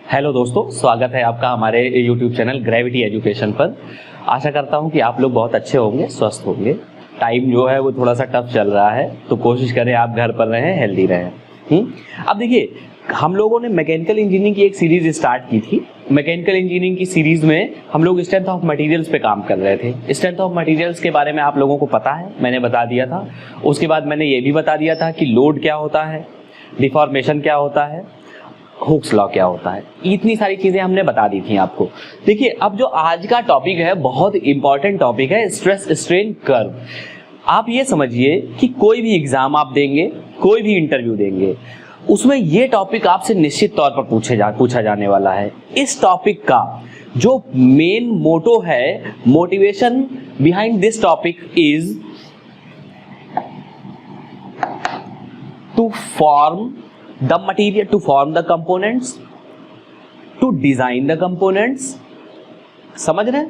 Hello दोस्तों, स्वागत है आपका हमारे YouTube चैनल ग्रेविटी एजुकेशन पर। आशा करता हूं कि आप लोग बहुत अच्छे होंगे, स्वस्थ होंगे। टाइम जो है वो थोड़ा सा टफ चल रहा है, तो कोशिश करें आप घर पर रहें, हेल्दी रहें। अब देखिए, हम लोगों ने मैकेनिकल इंजीनियरिंग की एक सीरीज स्टार्ट की थी। मैकेनिकल इंजीनियरिंग की सीरीज में हम लोग स्ट्रेंथ ऑफ मटेरियल्स पे काम कर रहे थे। स्ट्रेंथ ऑफ मटेरियल्स के बारे में आप लोगों को पता है, मैंने बता दिया था। उसके बाद मैंने ये भी बता दिया था कि लोड क्या होता है, डिफॉर्मेशन क्या होता है, हुक्स लॉ क्या होता है। इतनी सारी चीजें हमने बता दी थी आपको। देखिए, अब जो आज का टॉपिक है बहुत इंपॉर्टेंट टॉपिक है, स्ट्रेस स्ट्रेन कर्व। आप ये समझिए कि कोई भी एग्जाम आप देंगे, कोई भी इंटरव्यू देंगे, उसमें ये टॉपिक आपसे निश्चित तौर पर पूछा जाने वाला है। इस टॉपिक का जो मेन मोटो है, motivation behind this topic is to form the material, to form the components, to design the components। समझ रहे हैं?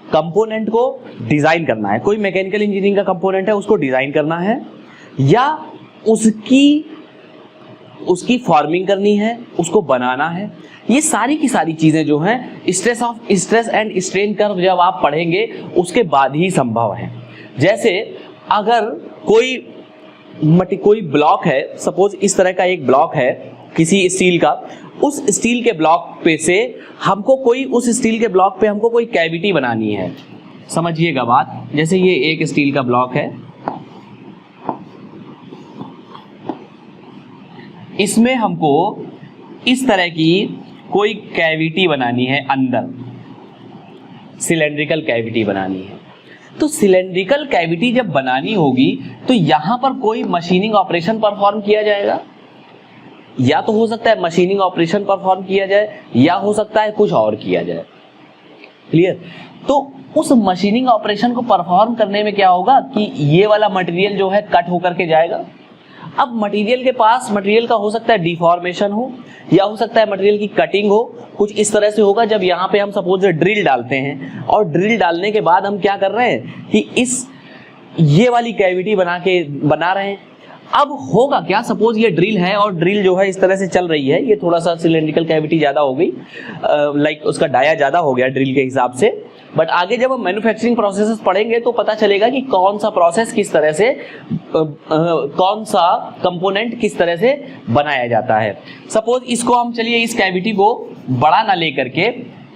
कंपोनेंट को डिजाइन करना है। कोई मैकेनिकल इंजीनियरिंग का कंपोनेंट है, उसको डिजाइन करना है या उसकी फॉर्मिंग करनी है, उसको बनाना है। ये सारी की सारी चीजें जो हैं स्ट्रेस एंड स्ट्रेन कर्व जब आप पढ़ेंगे उसके बाद ही संभव है। जैसे अगर कोई ब्लॉक है, सपोज इस तरह का एक ब्लॉक है किसी स्टील का, उस स्टील के ब्लॉक पे से हमको कोई कैविटी बनानी है। समझिएगा बात, जैसे ये एक स्टील का ब्लॉक है, इसमें हमको इस तरह की कोई कैविटी बनानी है, अंदर सिलेंड्रिकल कैविटी बनानी है। तो सिलेंड्रिकल कैविटी जब बनानी होगी तो यहां पर कोई मशीनिंग ऑपरेशन परफॉर्म किया जाएगा, या तो हो सकता है मशीनिंग ऑपरेशन परफॉर्म किया जाए, या हो सकता है कुछ और किया जाए। क्लियर? तो उस मशीनिंग ऑपरेशन को परफॉर्म करने में क्या होगा कि ये वाला मटेरियल जो है कट होकर के जाएगा। अब मटेरियल का हो सकता है डिफॉर्मेशन हो, या हो सकता है मटेरियल की कटिंग हो। कुछ इस तरह से होगा जब यहाँ पे हम सपोज ड्रिल डालते हैं, और ड्रिल डालने के बाद हम क्या कर रहे हैं कि ये वाली कैविटी बना रहे हैं। अब होगा क्या, सपोज ये ड्रिल है और ड्रिल जो है इस तरह से चल रही है, ये थोड़ा सा सिलेंड्रिकल कैविटी ज्यादा हो गई, लाइक उसका डाया ज्यादा हो गया ड्रिल के हिसाब से। बट आगे जब हम मैन्युफैक्चरिंग प्रोसेसेस पढ़ेंगे तो पता चलेगा कि कौन सा प्रोसेस किस तरह से, कौन सा कंपोनेंट किस तरह से बनाया जाता है। सपोज इसको हम, चलिए इस कैविटी को बड़ा ना लेकर के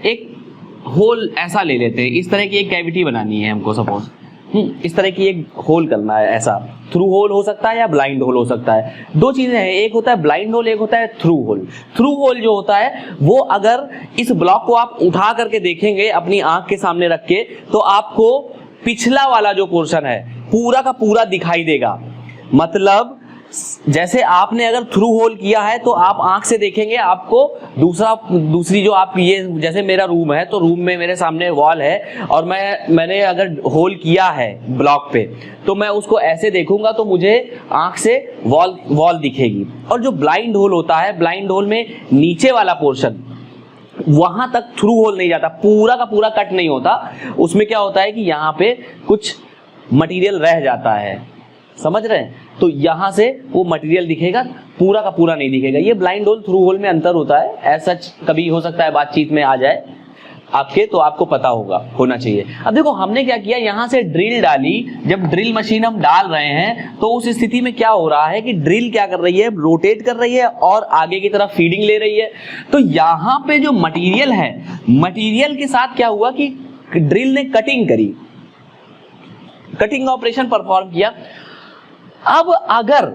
एक होल ऐसा ले लेते हैं। इस तरह की एक कैविटी बनानी है हमको, सपोज इस तरह की एक होल करना है। ऐसा थ्रू होल हो सकता है या ब्लाइंड होल हो सकता है। दो चीजें हैं, एक होता है ब्लाइंड होल, एक होता है थ्रू होल। थ्रू होल जो होता है वो अगर इस ब्लॉक को आप उठा करके देखेंगे अपनी आंख के सामने रख के, तो आपको पिछला वाला जो पोर्शन है पूरा का पूरा दिखाई देगा। मतलब जैसे आपने अगर थ्रू होल किया है तो आप आंख से देखेंगे, आपको दूसरी जो आप, ये जैसे मेरा रूम है तो रूम में मेरे सामने वॉल है, और मैंने अगर होल किया है ब्लॉक पे तो मैं उसको ऐसे देखूंगा तो मुझे आंख से वॉल दिखेगी। और जो ब्लाइंड होल होता है, ब्लाइंड होल में नीचे वाला पोर्शन, वहां तक थ्रू होल नहीं जाता, पूरा का पूरा कट नहीं होता। उसमें क्या होता है कि यहाँ पे कुछ मटेरियल रह जाता है, समझ रहे हैं? तो यहां से वो मटेरियल दिखेगा, पूरा का पूरा नहीं दिखेगा। ये ब्लाइंड होल थ्रू होल में अंतर होता है। ऐसा कभी हो सकता है बातचीत में आ जाए आपके, तो आपको पता होना चाहिए। अब देखो हमने क्या किया, यहां से ड्रिल डाली। जब ड्रिल मशीन हम डाल रहे हैं तो उस स्थिति में क्या हो रहा है कि ड्रिल क्या कर रही है, रोटेट कर रही है और आगे की तरफ फीडिंग ले रही है। तो यहां पे जो मटेरियल है, मटेरियल के साथ क्या हुआ कि ड्रिल ने कटिंग करी, कटिंग ऑपरेशन परफॉर्म किया। अब अगर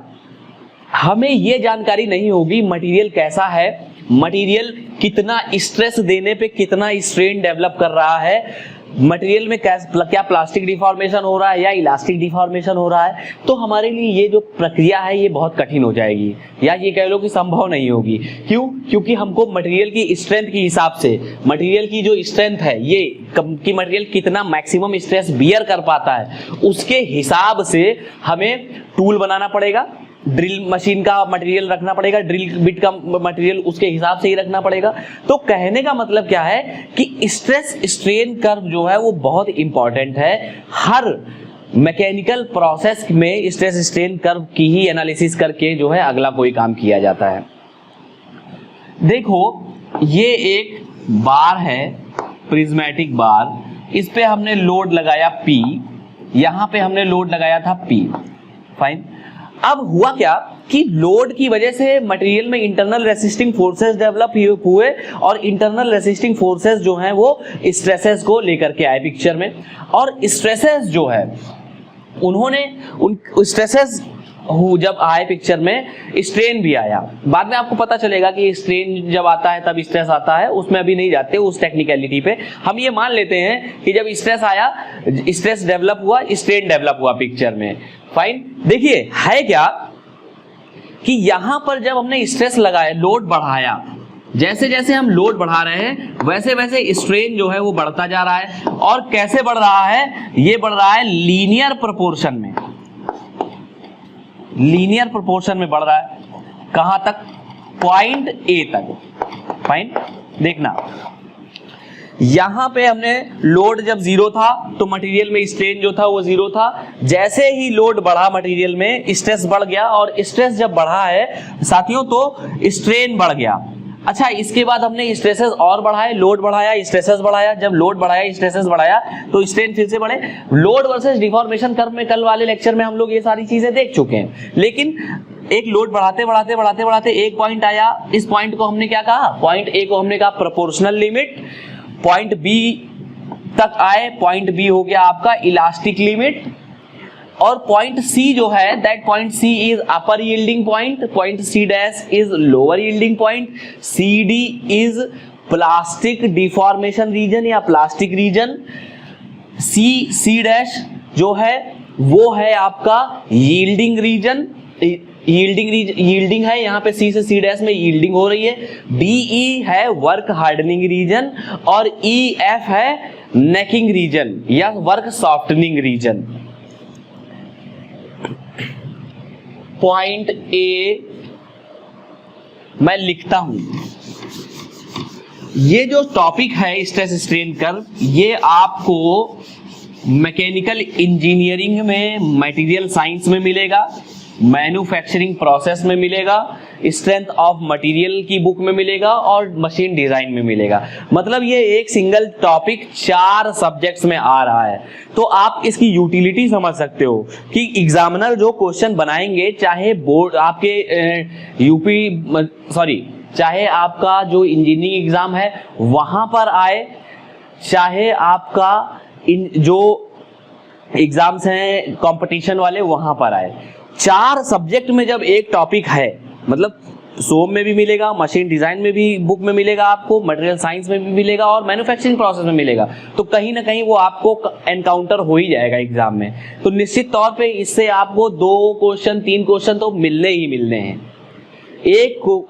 हमें यह जानकारी नहीं होगी मटेरियल कैसा है, मटेरियल कितना स्ट्रेस देने पे कितना स्ट्रेन डेवलप कर रहा है, मटेरियल में क्या प्लास्टिक डिफॉर्मेशन हो रहा है या इलास्टिक डिफॉर्मेशन हो रहा है, तो हमारे लिए ये जो प्रक्रिया है ये बहुत कठिन हो जाएगी, या ये कह लो कि संभव नहीं होगी। क्यों? क्योंकि हमको मटेरियल की स्ट्रेंथ के हिसाब से, मटेरियल की जो स्ट्रेंथ है, ये कि मटेरियल कितना मैक्सिमम स्ट्रेस बियर कर पाता है, उसके हिसाब से हमें टूल बनाना पड़ेगा, ड्रिल मशीन का मटेरियल रखना पड़ेगा, ड्रिल बिट का मटेरियल उसके हिसाब से ही रखना पड़ेगा। तो कहने का मतलब क्या है कि स्ट्रेस स्ट्रेन कर्व जो है वो बहुत इंपॉर्टेंट है। हर मैकेनिकल प्रोसेस में स्ट्रेस स्ट्रेन कर्व की ही एनालिसिस करके जो है अगला कोई काम किया जाता है। देखो ये एक बार है, प्रिज्मेटिक बार, इस पे हमने लोड लगाया P, यहां पे हमने लोड लगाया था P, फाइन। अब हुआ क्या कि लोड की वजह से मटेरियल में इंटरनल रेसिस्टिंग फोर्सेस डेवलप हुए और इंटरनल रेसिस्टिंग फोर्सेस जो हैं वो स्ट्रेसेस को लेकर के आए पिक्चर में, और स्ट्रेसेस जो है उन्होंने उन स्ट्रेसेस जब आए पिक्चर में, स्ट्रेन भी आया। बाद में आपको पता चलेगा कि स्ट्रेन जब आता है तब स्ट्रेस आता है, उसमें अभी नहीं जाते उस टेक्निकलिटी पे। हम ये मान लेते हैं कि जब स्ट्रेस आया, स्ट्रेस डेवलप हुआ, स्ट्रेन डेवलप हुआ पिक्चर में, फाइन। देखिए है क्या कि यहां पर जब हमने स्ट्रेस लगाया, लोड बढ़ाया, जैसे जैसे हम लोड बढ़ा रहे हैं वैसे वैसे स्ट्रेन जो है वो बढ़ता जा रहा है। और कैसे बढ़ रहा है? ये बढ़ रहा है लीनियर प्रोपोर्शन में, लीनियर प्रोपोर्शन में बढ़ रहा है। कहां तक? पॉइंट ए तक, फाइन। देखना यहां पे हमने लोड जब जीरो था तो मटेरियल में स्ट्रेन जो था वो जीरो था। जैसे ही लोड बढ़ा मटेरियल में, स्ट्रेस बढ़ गया, और स्ट्रेस जब बढ़ा है साथियों तो स्ट्रेन बढ़ गया। अच्छा, इसके बाद हमने स्ट्रेसेस और बढ़ाए, लोड बढ़ाया, स्ट्रेसेस बढ़ाया। जब लोड बढ़ाया, स्ट्रेसेस बढ़ाया तो स्ट्रेन फिर से बढ़े। लोड वर्सेस डिफॉर्मेशन कर्व में कल वाले लेक्चर में हम लोग ये सारी चीजें देख चुके हैं। लेकिन एक लोड बढ़ाते बढ़ाते बढ़ाते बढ़ाते एक पॉइंट आया, इस पॉइंट को हमने क्या कहा? पॉइंट ए को हमने कहा प्रोपोर्शनल लिमिट। पॉइंट बी तक आए, पॉइंट बी हो गया आपका इलास्टिक लिमिट। और पॉइंट सी जो है, that point C is upper yielding point, point C dash is lower yielding point, C D is plastic deformation region या प्लास्टिक रीजन, सी डैश जो है वो है आपका यील्डिंग रीजन, यील्डिंग है, यहाँ पे सी से सी डैश में यील्डिंग हो रही है। डीई है वर्क हार्डनिंग रीजन, और ई एफ है नेकिंग रीजन या work softening region. Point A मैं लिखता हूं, ये जो टॉपिक है स्ट्रेस स्ट्रेन कर्व, ये आपको मैकेनिकल इंजीनियरिंग में, मटेरियल साइंस में मिलेगा, मैन्युफैक्चरिंग प्रोसेस में मिलेगा, स्ट्रेंथ ऑफ मटेरियल की बुक में मिलेगा, और मशीन डिजाइन में मिलेगा। मतलब ये एक सिंगल टॉपिक 4 सब्जेक्ट्स में आ रहा है। तो आप इसकी यूटिलिटी समझ सकते हो कि एग्जामिनर जो क्वेश्चन बनाएंगे, चाहे बोर्ड आपके चाहे आपका जो इंजीनियरिंग एग्जाम है वहां पर आए, चाहे आपका जो एग्जाम्स हैं कंपटीशन वाले वहां पर आए, 4 सब्जेक्ट में जब एक टॉपिक है, मतलब सोम में भी मिलेगा, मशीन डिजाइन में भी बुक में मिलेगा आपको, मटेरियल साइंस में भी मिलेगा, और मैन्युफैक्चरिंग प्रोसेस में मिलेगा, तो कहीं ना कहीं वो आपको एनकाउंटर हो ही जाएगा एग्जाम में। तो निश्चित तौर पे इससे आपको 2 क्वेश्चन 3 क्वेश्चन तो मिलने ही मिलने हैं।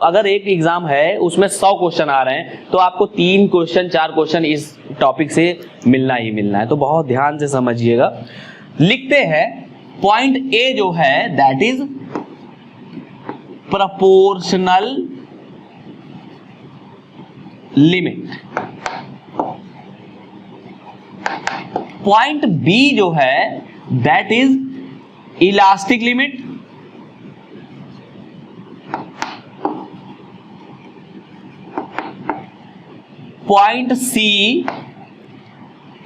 अगर एक एग्जाम है उसमें 100 क्वेश्चन आ रहे हैं तो आपको 3 क्वेश्चन 4 क्वेश्चन इस टॉपिक से मिलना ही मिलना है। तो बहुत ध्यान से समझिएगा। लिखते हैं पॉइंट ए जो है that is proportional limit. Point B जो है that is elastic limit. Point C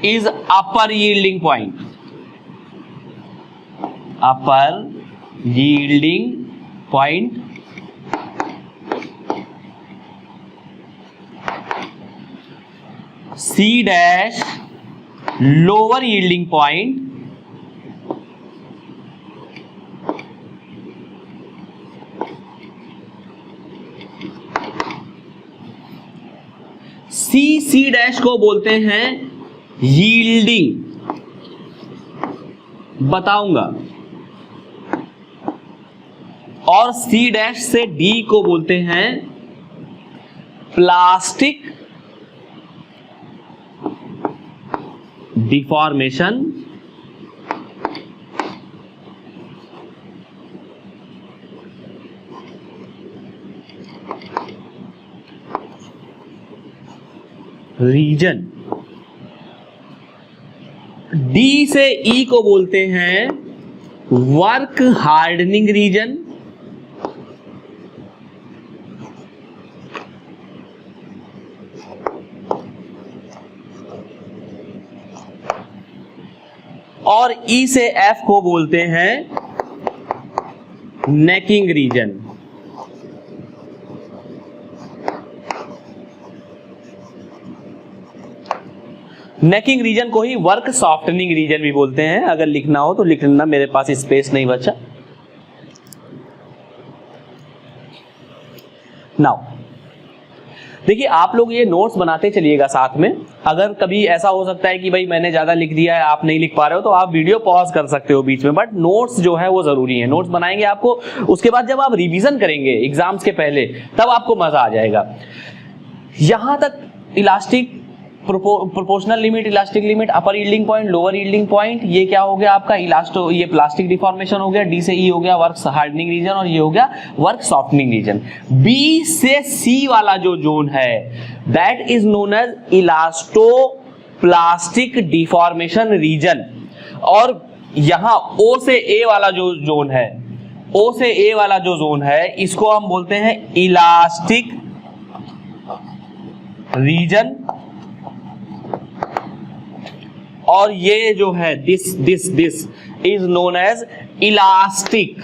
is upper yielding point, upper yielding point. C dash lower yielding point, C dash को बोलते हैं यील्डिंग, बताऊंगा, और सी डैश से डी को बोलते हैं प्लास्टिक डिफॉर्मेशन रीजन। डी से ई को बोलते हैं वर्क हार्डनिंग रीजन, और ई से एफ को बोलते हैं नेकिंग रीजन। नेकिंग रीजन को ही वर्क सॉफ्टनिंग रीजन भी बोलते हैं। अगर लिखना हो तो लिख लेना, मेरे पास स्पेस नहीं बचा। नाउ देखिए, आप लोग ये नोट्स बनाते चलिएगा साथ में। अगर कभी ऐसा हो सकता है कि भाई मैंने ज्यादा लिख दिया है, आप नहीं लिख पा रहे हो, तो आप वीडियो पॉज कर सकते हो बीच में, बट नोट्स जो है वो जरूरी है। नोट्स बनाएंगे आपको, उसके बाद जब आप रिवीजन करेंगे एग्जाम्स के पहले, तब आपको मजा आ जाएगा। यहां तक elastic, proportional limit, elastic limit, upper yielding point, lower yielding point, ये क्या हो गया आपका इलास्टो, ये प्लास्टिक डिफॉर्मेशन हो गया। डी से ई हो गया वर्क हार्डनिंग रीजन, और ये हो गया वर्क सॉफ्टनिंग रीजन। बी से सी वाला जो जोन है, that is known as elasto plastic deformation region. और यहां ओ से ए वाला जो जोन है, ओ से ए वाला जो जोन है, इसको हम बोलते हैं इलास्टिक रीजन। और ये जो है this is known as elastic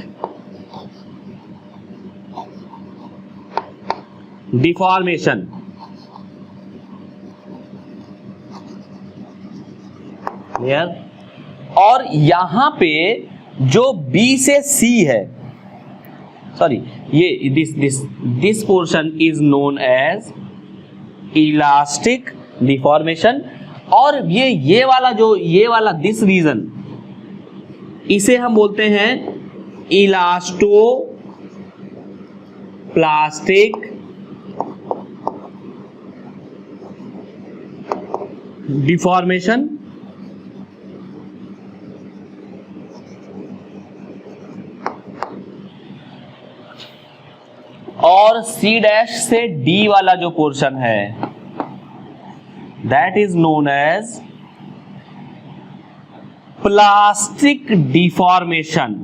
deformation. Clear? और यहां पे जो बी से सी है, सॉरी, ये this portion is known as elastic deformation. और ये वाला दिस रीजन, इसे हम बोलते हैं इलास्टो प्लास्टिक डिफॉर्मेशन। और सी डैश से डी वाला जो पोर्शन है, that is known as plastic deformation।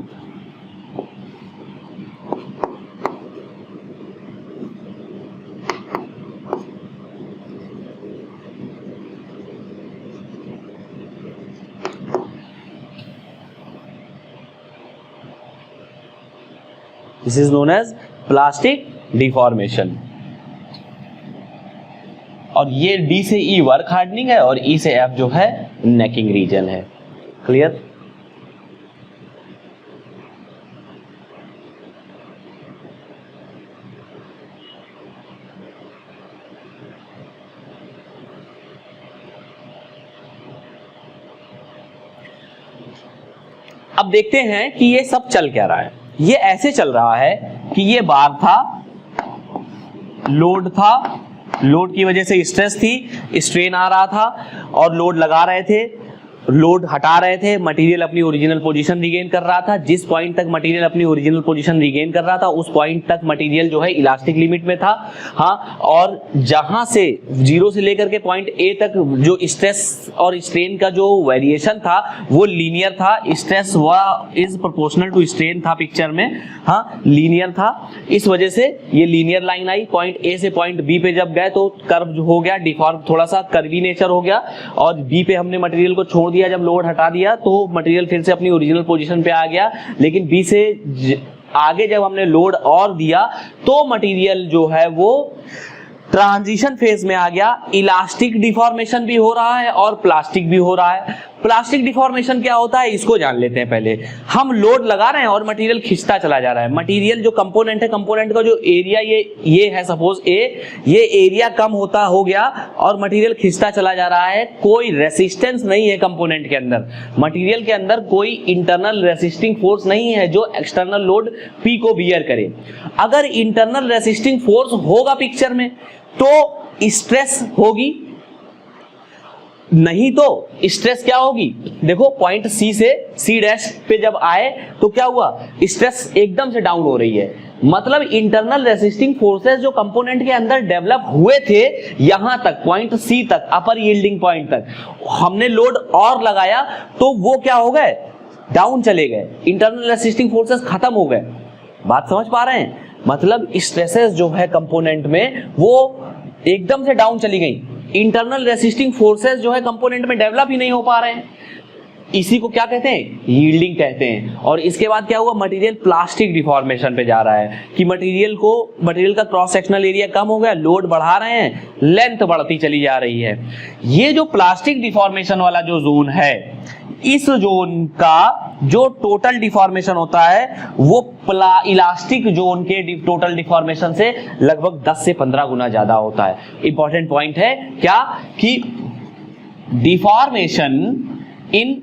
This is known as plastic deformation। और ये डी से ई वर्क हार्डनिंग है, और ई से एफ जो है नेकिंग रीजन है। क्लियर? अब देखते हैं कि ये सब चल क्या रहा है। ये ऐसे चल रहा है कि ये बार था, लोड था, लोड की वजह से स्ट्रेस थी, स्ट्रेन आ रहा था, और लोड लगा रहे थे, लोड हटा रहे थे, मटेरियल अपनी ओरिजिनल पोजीशन रिगेन कर रहा था। जिस पॉइंट तक मटेरियल अपनी ओरिजिनल पोजीशन रिगेन कर रहा था, उस पॉइंट तक मटेरियल जो है इलास्टिक लिमिट में था। हाँ, और जहां से जीरो से लेकर के पॉइंट ए तक जो स्ट्रेस और स्ट्रेन का जो वेरिएशन था वो लीनियर था। स्ट्रेस हुआ इज प्रोपोर्शनल टू स्ट्रेन था पिक्चर में, हाँ लीनियर था। इस वजह से ये linear line I, point A से पॉइंट बी पे जब गए तो कर्व हो गया, डिफॉर्म, थोड़ा सा कर्वी नेचर हो गया, और बी पे हमने मटेरियल को छोड़ दिया। जब लोड हटा दिया तो मटेरियल फिर से अपनी ओरिजिनल पोजीशन पे आ गया, लेकिन बी से आगे जब हमने लोड और दिया तो मटेरियल जो है वो ट्रांजिशन फेज में आ गया। इलास्टिक डिफॉर्मेशन भी हो रहा है और प्लास्टिक भी हो रहा है। प्लास्टिक डिफॉर्मेशन क्या होता है इसको जान लेते हैं पहले। हम लोड लगा रहे हैं और मटेरियल खिंचता चला जा रहा है। मटेरियल जो कंपोनेंट है, कंपोनेंट का जो एरिया ये है सपोज ए, ये एरिया कम होता हो गया और मटेरियल खिंचता चला जा रहा है। कोई रेसिस्टेंस नहीं है कंपोनेंट के अंदर, मटेरियल के अंदर कोई इंटरनल रेसिस्टिंग फोर्स नहीं है जो एक्सटर्नल लोड पी को बियर करे। अगर इंटरनल रेसिस्टिंग फोर्स होगा पिक्चर में तो स्ट्रेस होगी, नहीं तो स्ट्रेस क्या होगी। देखो पॉइंट सी से सी डैश पे जब आए तो क्या हुआ, स्ट्रेस एकदम से डाउन हो रही है। मतलब इंटरनल रेसिस्टिंग फोर्सेस जो कंपोनेंट के अंदर डेवलप हुए थे यहां तक, पॉइंट सी तक, अपर यील्डिंग पॉइंट तक हमने लोड और लगाया तो वो क्या हो गए, डाउन चले गए, इंटरनल रेसिस्टिंग फोर्सेस खत्म हो गए। बात समझ पा रहे हैं। मतलब स्ट्रेसेस जो है कंपोनेंट में वो एकदम से डाउन चली गई, इंटरनल रेसिस्टिंग फोर्सेस जो है कंपोनेंट में डेवलप ही नहीं हो पा रहे हैं, इसी को क्या कहते हैं, यील्डिंग कहते हैं। और इसके बाद क्या हुआ, मटेरियल प्लास्टिक डिफॉर्मेशन पे जा रहा है कि मटेरियल का क्रॉस सेक्शनल एरिया कम हो गया, लोड बढ़ा रहे हैं, लेंथ बढ़ती चली जा रही है। ये जो प्लास्टिक डिफॉर्मेशन वाला जो जोन है, इस जोन का जो टोटल डिफॉर्मेशन होता है वो इलास्टिक जोन के टोटल डिफॉर्मेशन से लगभग 10 से 15 गुना ज्यादा होता है। इंपॉर्टेंट पॉइंट है क्या कि डिफॉर्मेशन इन,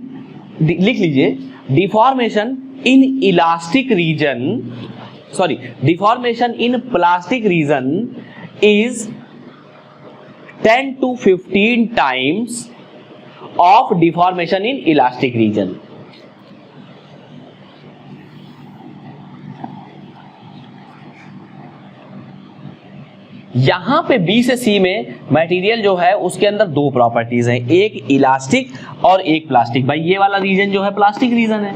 लिख लीजिए, deformation in elastic region, sorry, deformation in plastic region is 10 to 15 times of deformation in elastic region. यहां पे बी से सी में मटेरियल जो है उसके अंदर दो प्रॉपर्टीज हैं, एक इलास्टिक और एक प्लास्टिक। भाई ये वाला रीजन जो है प्लास्टिक रीजन है,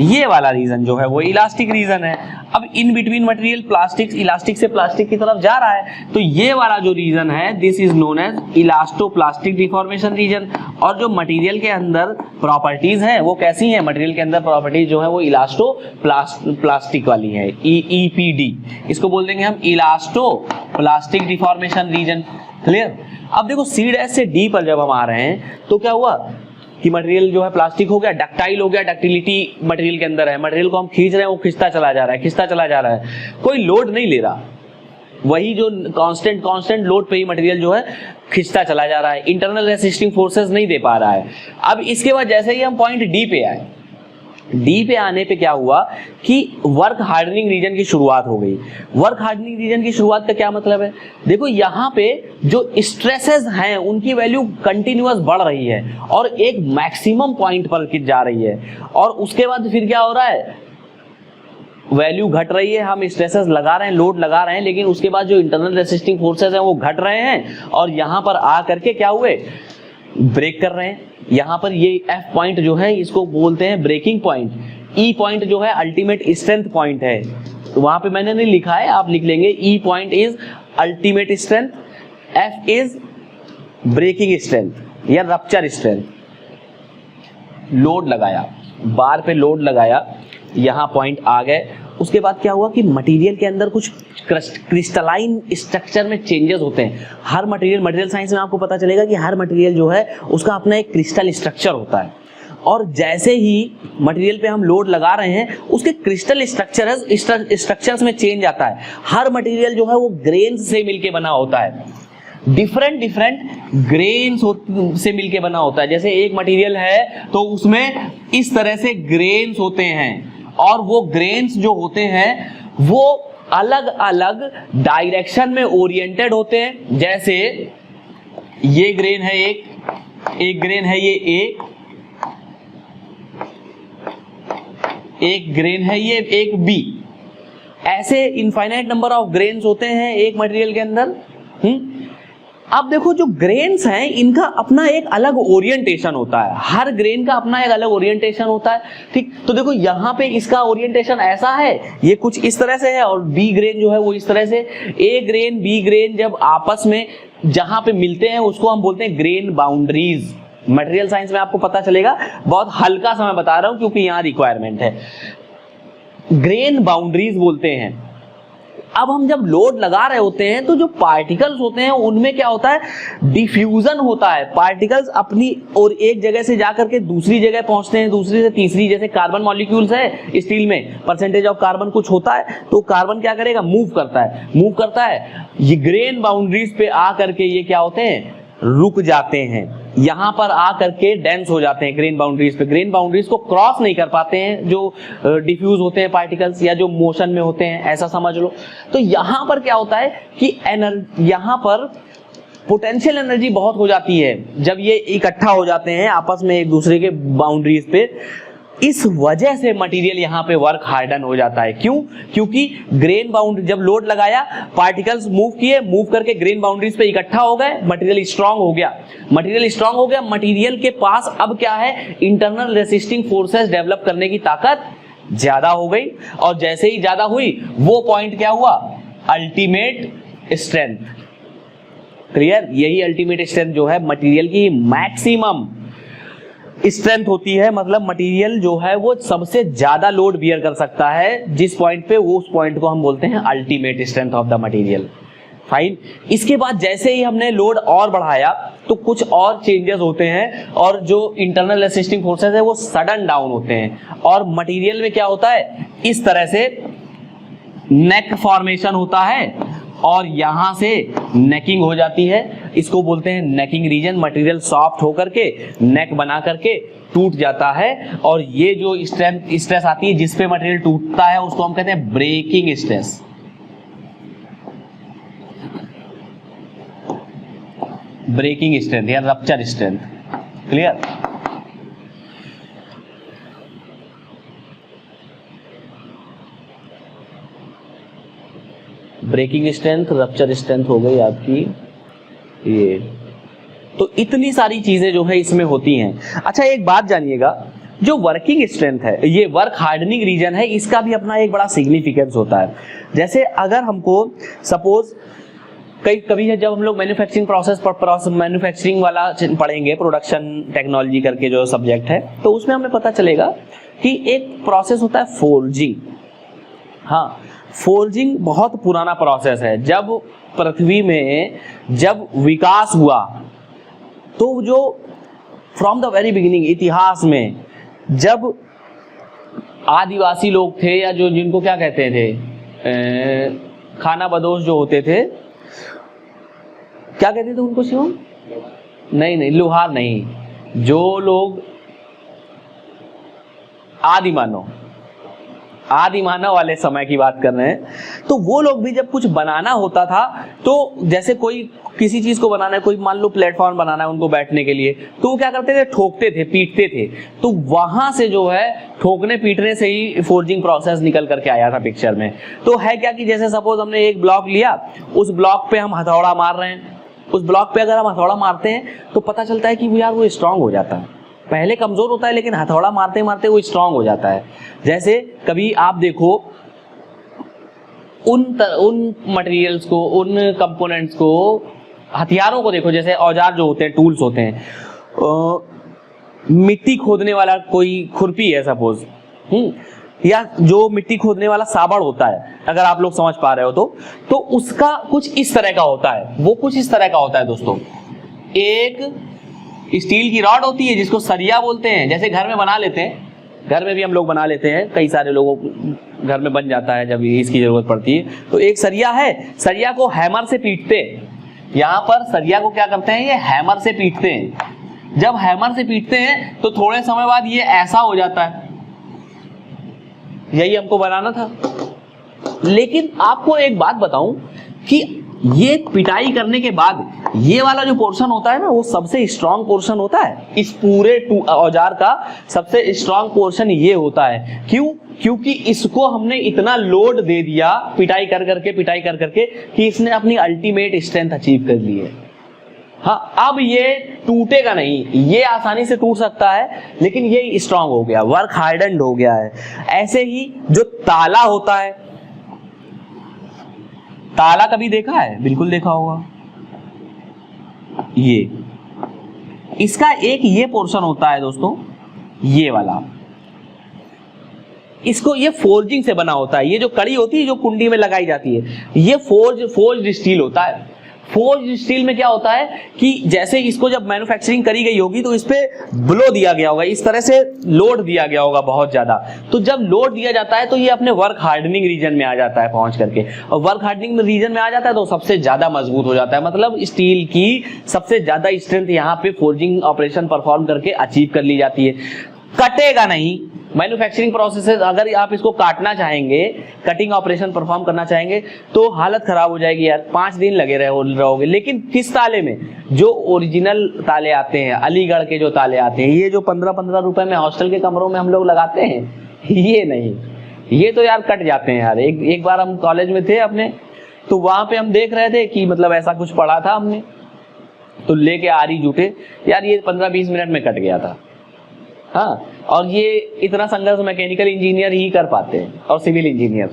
ये वाला रीजन जो है वो इलास्टिक रीजन है। अब in between material plastic, elastic से प्लास्टिक की तरफ जा रहा है, तो ये वाला जो रीजन है this is known as elastoplastic deformation region. और जो मटेरियल के अंदर प्रॉपर्टीज हैं वो कैसी हैं, मटेरियल के अंदर प्रॉपर्टीज जो है वो इलास्टोप्लास्टिक वाली है, EPD, इसको बोल देंगे हम इलास्टोप्लास्टिक डिफॉर्मेशन रीजन। क्लियर। अब देखो सी डैश से डी पर जब हम आ रहे हैं तो क्या हुआ कि मटेरियल जो है प्लास्टिक हो गया, डक्टाइल हो गया, डक्टिलिटी मटेरियल के अंदर है, मटेरियल को हम खींच रहे हैं, वो खिंचता चला जा रहा है, कोई लोड नहीं ले रहा, वही जो कांस्टेंट लोड पे ही मटेरियल जो है खिंचता चला जा रहा है, इंटरनल रेसिस्टिंग फोर्सेस नहीं दे पा रहा है। अब इसके बाद जैसे ही हम पॉइंट डी पे आए, डी पे आने पे क्या हुआ कि वर्क हार्डनिंग रीजन की शुरुआत हो गई। वर्क हार्डनिंग रीजन की शुरुआत का क्या मतलब है, देखो यहाँ पे जो स्ट्रेसेस हैं उनकी वैल्यू कंटिन्यूअस बढ़ रही है और एक मैक्सिमम पॉइंट पर जा रही है, और उसके बाद फिर क्या हो रहा है, वैल्यू घट रही है, हम स्ट्रेसेस लगा रहे हैं, लोड लगा रहे हैं, लेकिन उसके बाद जो इंटरनल रेसिस्टिंग फोर्सेस हैं वो घट रहे हैं और यहाँ पर आ करके क्या हुए, ब्रेक कर रहे हैं। यहां पर ये F पॉइंट जो है इसको बोलते हैं ब्रेकिंग पॉइंट, E पॉइंट जो है अल्टीमेट स्ट्रेंथ पॉइंट है, तो वहां पे मैंने नहीं लिखा है, आप लिख लेंगे E point is ultimate strength, F is breaking strength या रप्चर स्ट्रेंथ। लोड लगाया, बार पे लोड लगाया, यहां पॉइंट आ गए, उसके बाद क्या हुआ कि मटेरियल के अंदर कुछ क्रिस्टलाइन स्ट्रक्चर में चेंजेस होते हैं। हर मटेरियल साइंस में आपको पता चलेगा कि हर मटेरियल जो है उसका अपना एक क्रिस्टल स्ट्रक्चर होता है, और जैसे ही मटेरियल पे हम लोड लगा रहे हैं उसके क्रिस्टल स्ट्रक्चर्स में चेंज आता है। हर मटेरियल जो है वो ग्रेन्स से मिलके बना होता है, डिफरेंट ग्रेन्स से मिलके बना होता है। जैसे एक मटेरियल है तो उसमें इस तरह से ग्रेन्स होते हैं, और वो ग्रेन्स जो होते हैं वो अलग अलग डायरेक्शन में ओरिएंटेड होते हैं। जैसे ये ग्रेन है एक ग्रेन है ये एक ग्रेन है ये एक बी, ऐसे इनफाइनाइट नंबर ऑफ ग्रेन्स होते हैं एक मटेरियल के अंदर। अब देखो जो ग्रेन्स हैं इनका अपना एक अलग ओरिएंटेशन होता है, हर ग्रेन का अपना एक अलग ओरिएंटेशन होता है, ठीक। तो देखो यहाँ पे इसका ओरिएंटेशन ऐसा है, ये कुछ इस तरह से है, और बी ग्रेन जो है वो इस तरह से। ए ग्रेन बी ग्रेन जब आपस में जहां पे मिलते हैं उसको हम बोलते हैं ग्रेन बाउंड्रीज। मटेरियल साइंस में आपको पता चलेगा, बहुत हल्का सा मैं बता रहा हूं क्योंकि यहाँ रिक्वायरमेंट है, ग्रेन बाउंड्रीज बोलते हैं। अब हम जब लोड लगा रहे होते हैं तो जो पार्टिकल्स होते हैं उनमें क्या होता है, डिफ्यूजन होता है, पार्टिकल्स अपनी और एक जगह से जाकर के दूसरी जगह पहुंचते हैं, दूसरी से तीसरी। जैसे कार्बन मॉलिक्यूल्स है स्टील में, परसेंटेज ऑफ कार्बन कुछ होता है, तो कार्बन क्या करेगा, मूव करता है, ये ग्रेन बाउंड्रीज पे आ करके ये क्या होते हैं, रुक जाते हैं, यहां पर आकर के डेंस हो जाते हैं ग्रेन बाउंड्रीज पे। ग्रेन बाउंड्रीज को क्रॉस नहीं कर पाते हैं जो डिफ्यूज होते हैं पार्टिकल्स या जो मोशन में होते हैं, ऐसा समझ लो। तो यहां पर क्या होता है कि यहां पर पोटेंशियल एनर्जी बहुत हो जाती है जब ये इकट्ठा हो जाते हैं आपस में एक दूसरे के बाउंड्रीज पे। इस वजह से मटेरियल यहाँ पे वर्क हार्डन हो जाता है। क्यों? क्योंकि ग्रेन बाउंड्री जब लोड लगाया, पार्टिकल्स मूव करके ग्रेन बाउंड्रीज पे इकट्ठा हो गए, मटेरियल स्ट्रांग हो गया। मटेरियल के पास अब क्या है, इंटरनल रेसिस्टिंग फोर्सेस डेवलप करने की ताकत ज्यादा हो गई, और जैसे ही ज्यादा हुई वो पॉइंट क्या हुआ, अल्टीमेट स्ट्रेंथ। क्लियर, यही अल्टीमेट स्ट्रेंथ जो है मटेरियल की मैक्सिमम स्ट्रेंथ होती है, मतलब मटेरियल जो है वो सबसे ज्यादा लोड बियर कर सकता है जिस पॉइंट पे, वो उस पॉइंट को हम बोलते हैं ultimate strength of the material. Fine. इसके बाद जैसे ही हमने लोड और बढ़ाया तो कुछ और चेंजेस होते हैं और जो इंटरनल रेसिस्टिंग फोर्सेस है वो सडन डाउन होते हैं और मटेरियल में क्या होता है, इस तरह से नेक फॉर्मेशन होता है और यहां से नेकिंग हो जाती है, इसको बोलते हैं नेकिंग रीजन। मटेरियल सॉफ्ट होकर के नेक बना करके टूट जाता है और ये जो स्ट्रेस आती है जिस पे मटेरियल टूटता है उसको हम कहते हैं ब्रेकिंग स्ट्रेस। ब्रेकिंग स्ट्रेंथ या rupture strength. Clear. Breaking strength, rupture strength हो गई आपकी ये। तो इतनी सारी चीजें जो है इसमें होती हैं। अच्छा एक बात जानिएगा, जो वर्किंग स्ट्रेंथ है, ये वर्क हार्डनिंग रीजन है, इसका भी अपना एक बड़ा सिग्निफिकेंस होता है। जैसे अगर हमको सपोज कभी है जब हम लोग मैन्युफैक्चरिंग प्रोसेस मैन्युफैक्चरिंग वाला पढ़ेंगे, प्रोडक्शन टेक्नोलॉजी करके जो सब्जेक्ट है, तो उसमें हमें पता चलेगा कि एक प्रोसेस होता है फोर्जिंग। हाँ, फोर्जिंग बहुत पुराना प्रोसेस है। जब पृथ्वी में जब विकास हुआ तो जो फ्रॉम द वेरी बिगिनिंग इतिहास में जब आदिवासी लोग थे या जो जिनको क्या कहते थे खाना बदोश जो होते थे, क्या कहते थे उनको शिवम? नहीं, लोहार नहीं, जो लोग आदि मानव वाले समय की बात कर रहे हैं, तो वो लोग भी जब कुछ बनाना होता था तो जैसे कोई किसी चीज को बनाना है, कोई मान लो प्लेटफॉर्म बनाना है उनको बैठने के लिए, तो वो क्या करते थे, ठोकते थे, पीटते थे। तो वहां से जो है ठोकने पीटने से ही फोर्जिंग प्रोसेस निकल करके आया था पिक्चर में। तो है क्या कि जैसे सपोज हमने एक ब्लॉक लिया, उस ब्लॉक पे हम हथौड़ा मार रहे हैं, उस ब्लॉक पे अगर हम हथौड़ा मारते हैं तो पता चलता है कि वो यार वो स्ट्रांग हो जाता है। पहले कमजोर होता है लेकिन हथौड़ा मारते मारते वो स्ट्रांग हो जाता है। जैसे कभी आप देखो उन मटेरियल्स को, उन कंपोनेंट्स को, हथियारों को देखो, जैसे औजार जो होते हैं, टूल्स होते हैं, मिट्टी खोदने वाला कोई खुरपी है सपोज, या जो मिट्टी खोदने वाला साबड़ होता है, अगर आप लोग समझ पा रहे हो तो उसका कुछ इस तरह का होता है। वो कुछ इस तरह का होता है दोस्तों। एक स्टील की रॉड होती है जिसको सरिया बोलते हैं, जैसे घर में बना लेते हैं, घर में भी हम लोग बना लेते हैं, कई सारे लोगों घर में बन जाता है जब इसकी जरूरत पड़ती है। तो एक सरिया है, सरिया को हैमर से पीटते हैं। यहाँ पर सरिया को क्या करते हैं, ये हैमर से पीटते हैं। जब हैमर से पीटते हैं तो थोड़े समय बाद ये ऐसा हो जाता है। यही हमको बनाना था। लेकिन आपको एक बात बताऊं कि ये पिटाई करने के बाद ये वाला जो पोर्शन होता है ना, वो सबसे स्ट्रांग पोर्शन होता है। इस पूरे औजार का सबसे स्ट्रांग पोर्शन ये होता है। क्यों? क्योंकि इसको हमने इतना लोड दे दिया पिटाई कर करके कि इसने अपनी अल्टीमेट स्ट्रेंथ अचीव कर ली है। हाँ, अब ये टूटेगा नहीं, ये आसानी से टूट सकता है लेकिन ये स्ट्रांग हो गया, वर्क हार्डन्ड हो गया है। ऐसे ही जो ताला होता है, ताला कभी देखा है? बिल्कुल देखा होगा। ये इसका एक ये पोर्शन होता है दोस्तों, ये वाला, इसको ये फोर्जिंग से बना होता है। ये जो कड़ी होती है जो कुंडी में लगाई जाती है, ये फोर्ज्ड स्टील होता है। फोर्ज्ड स्टील में क्या होता है कि जैसे इसको जब मैन्युफैक्चरिंग करी गई होगी तो इस पे ब्लो दिया गया होगा, इस तरह से लोड दिया गया होगा बहुत ज्यादा। तो जब लोड दिया जाता है तो ये अपने वर्क हार्डनिंग रीजन में आ जाता है पहुंच करके, और वर्क हार्डनिंग रीजन में आ जाता है तो सबसे ज्यादा मजबूत हो जाता है। मतलब स्टील की सबसे ज्यादा स्ट्रेंथ यहाँ पे फोर्जिंग ऑपरेशन परफॉर्म करके अचीव कर ली जाती है। कटेगा नहीं। मैन्युफैक्चरिंग प्रोसेसेस अगर आप इसको काटना चाहेंगे, कटिंग ऑपरेशन परफॉर्म करना चाहेंगे तो हालत खराब हो जाएगी यार, 5 दिन लगे रहोगे। लेकिन किस ताले में? जो ओरिजिनल ताले आते हैं, अलीगढ़ के जो ताले आते हैं, ये जो 15-15 रुपए में हॉस्टल के कमरों में हम लोग लगाते हैं, ये नहीं, ये तो यार कट जाते हैं यार। एक बार हम कॉलेज में थे अपने, तो वहां पे हम देख रहे थे कि मतलब ऐसा कुछ पढ़ा था हमने, तो लेके आरी जुटे यार, ये 15-20 मिनट में कट गया था। हाँ, और ये इतना संघर्ष मैकेनिकल इंजीनियर ही कर पाते हैं और सिविल इंजीनियर।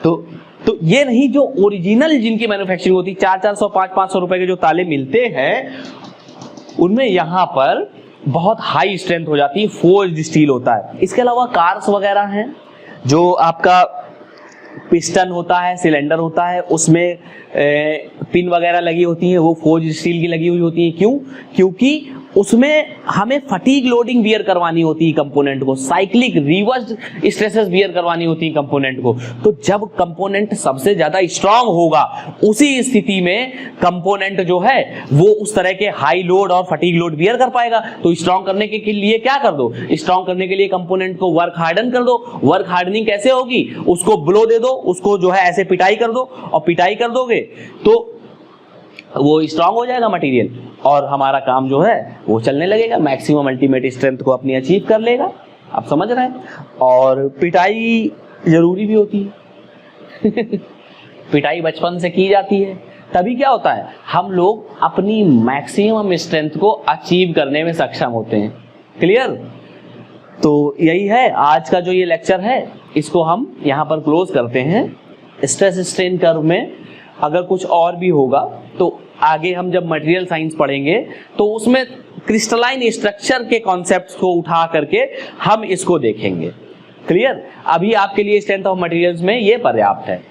तो ये नहीं, जो ओरिजिनल जिनकी मैन्युफैक्चरिंग होती है 400 500 रुपए के जो ताले मिलते हैं उनमें यहां पर बहुत हाई स्ट्रेंथ हो जाती है, फोर्ज्ड स्टील होता है। इसके अलावा कार्स वगैरह हैं, जो आपका पिस्टन होता है, सिलेंडर होता है, उसमें पिन वगैरह लगी होती है, वो फोर्ज्ड स्टील की लगी हुई होती है। क्यों? क्योंकि उसमें हमें फटीग लोडिंग बियर करवानी होती है कंपोनेंट को, साइक्लिक रिवर्स स्ट्रेसेस बियर करवानी होती है कंपोनेंट को। तो जब कंपोनेंट सबसे ज्यादा स्ट्रांग होगा उसी स्थिति में कंपोनेंट जो है वो उस तरह के हाई लोड और फटीग लोड बियर कर पाएगा। तो स्ट्रांग करने के लिए क्या कर दो, स्ट्रांग करने के लिए कंपोनेंट को वर्क हार्डन कर दो। वर्क हार्डनिंग कैसे होगी, उसको ब्लो दे दो, उसको जो है ऐसे पिटाई कर दो, और पिटाई कर दोगे तो वो स्ट्रांग हो जाएगा मटेरियल, और हमारा काम जो है वो चलने लगेगा, मैक्सिमम अल्टीमेट स्ट्रेंथ को अपनी अचीव कर लेगा। आप समझ रहे हैं? और पिटाई जरूरी भी होती है पिटाई बचपन से की जाती है, तभी क्या होता है, हम लोग अपनी मैक्सिमम स्ट्रेंथ को अचीव करने में सक्षम होते हैं। क्लियर? तो यही है आज का जो ये लेक्चर है, इसको हम यहाँ पर क्लोज करते हैं। स्ट्रेस स्ट्रेन कर्व में अगर कुछ और भी होगा तो आगे हम जब मटेरियल साइंस पढ़ेंगे तो उसमें क्रिस्टलाइन स्ट्रक्चर के कॉन्सेप्ट्स को उठा करके हम इसको देखेंगे। क्लियर? अभी आपके लिए स्ट्रेंथ ऑफ मटेरियल्स में ये पर्याप्त है।